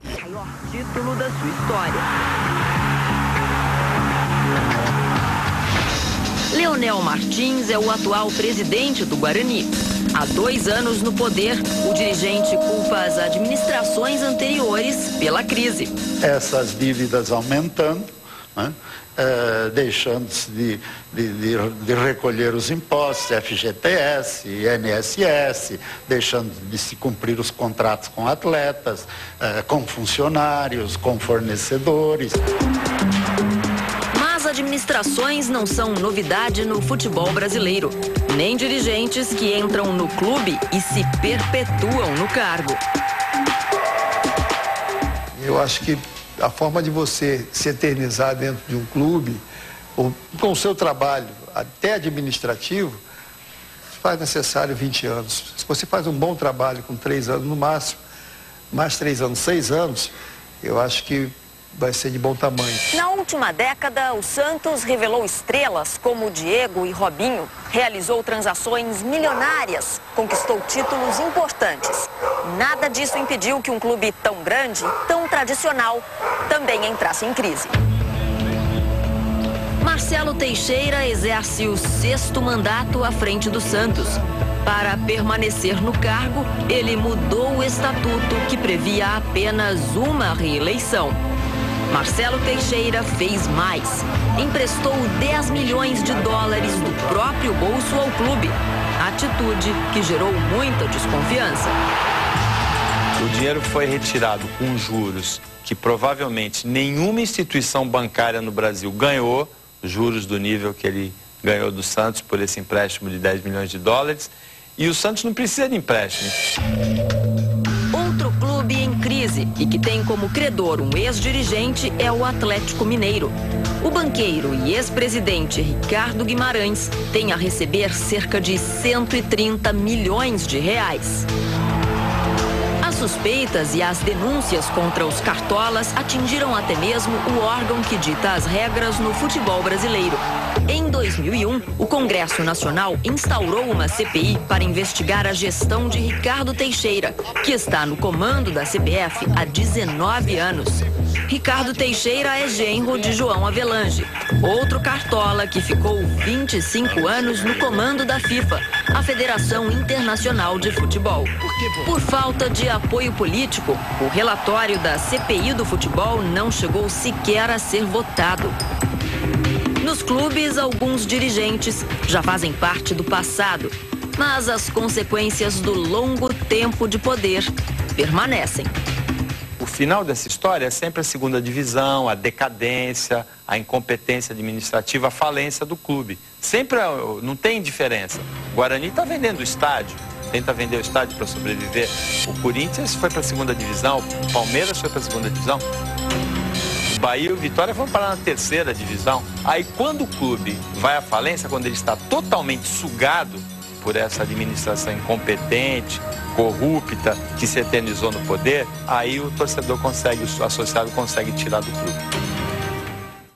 Maior título da sua história. Leonel Martins é o atual presidente do Guarani. Há 2 anos no poder, o dirigente culpa as administrações anteriores pela crise. Essas dívidas aumentando, né? Deixando-se de recolher os impostos, FGTS, INSS, deixando de se cumprir os contratos com atletas, com funcionários, com fornecedores. As administrações não são novidade no futebol brasileiro, nem dirigentes que entram no clube e se perpetuam no cargo. Eu acho que a forma de você se eternizar dentro de um clube, ou com o seu trabalho, até administrativo, faz necessário 20 anos. Se você faz um bom trabalho com 3 anos no máximo, mais 3 anos, 6 anos, eu acho que vai ser de bom tamanho. Na última década, o Santos revelou estrelas como Diego e Robinho, realizou transações milionárias, conquistou títulos importantes. Nada disso impediu que um clube tão grande, tão tradicional, também entrasse em crise. Marcelo Teixeira exerce o 6º mandato à frente do Santos. Para permanecer no cargo, ele mudou o estatuto que previa apenas uma reeleição. Marcelo Teixeira fez mais. Emprestou 10 milhões de dólares do próprio bolso ao clube. Atitude que gerou muita desconfiança. O dinheiro foi retirado com juros que provavelmente nenhuma instituição bancária no Brasil ganhou, juros do nível que ele ganhou do Santos por esse empréstimo de 10 milhões de dólares. E o Santos não precisa de empréstimo. Outro clube em crise e que tem como credor um ex-dirigente é o Atlético Mineiro. O banqueiro e ex-presidente Ricardo Guimarães tem a receber cerca de 130 milhões de reais. As suspeitas e as denúncias contra os cartolas atingiram até mesmo o órgão que dita as regras no futebol brasileiro. Em 2001, o Congresso Nacional instaurou uma CPI para investigar a gestão de Ricardo Teixeira, que está no comando da CBF há 19 anos. Ricardo Teixeira é genro de João Avelange, outro cartola que ficou 25 anos no comando da FIFA, a Federação Internacional de Futebol. Por falta de apoio político, o relatório da CPI do futebol não chegou sequer a ser votado. Nos clubes, alguns dirigentes já fazem parte do passado, mas as consequências do longo tempo de poder permanecem. O final dessa história é sempre a 2ª divisão, a decadência, a incompetência administrativa, a falência do clube. Sempre não tem diferença. O Guarani está vendendo o estádio, tenta vender o estádio para sobreviver. O Corinthians foi para a 2ª divisão, o Palmeiras foi para a 2ª divisão. O Bahia e o Vitória vão parar na 3ª divisão. Aí quando o clube vai à falência, quando ele está totalmente sugado por essa administração incompetente, corrupta, que se eternizou no poder, aí o torcedor consegue, o associado consegue tirar do clube.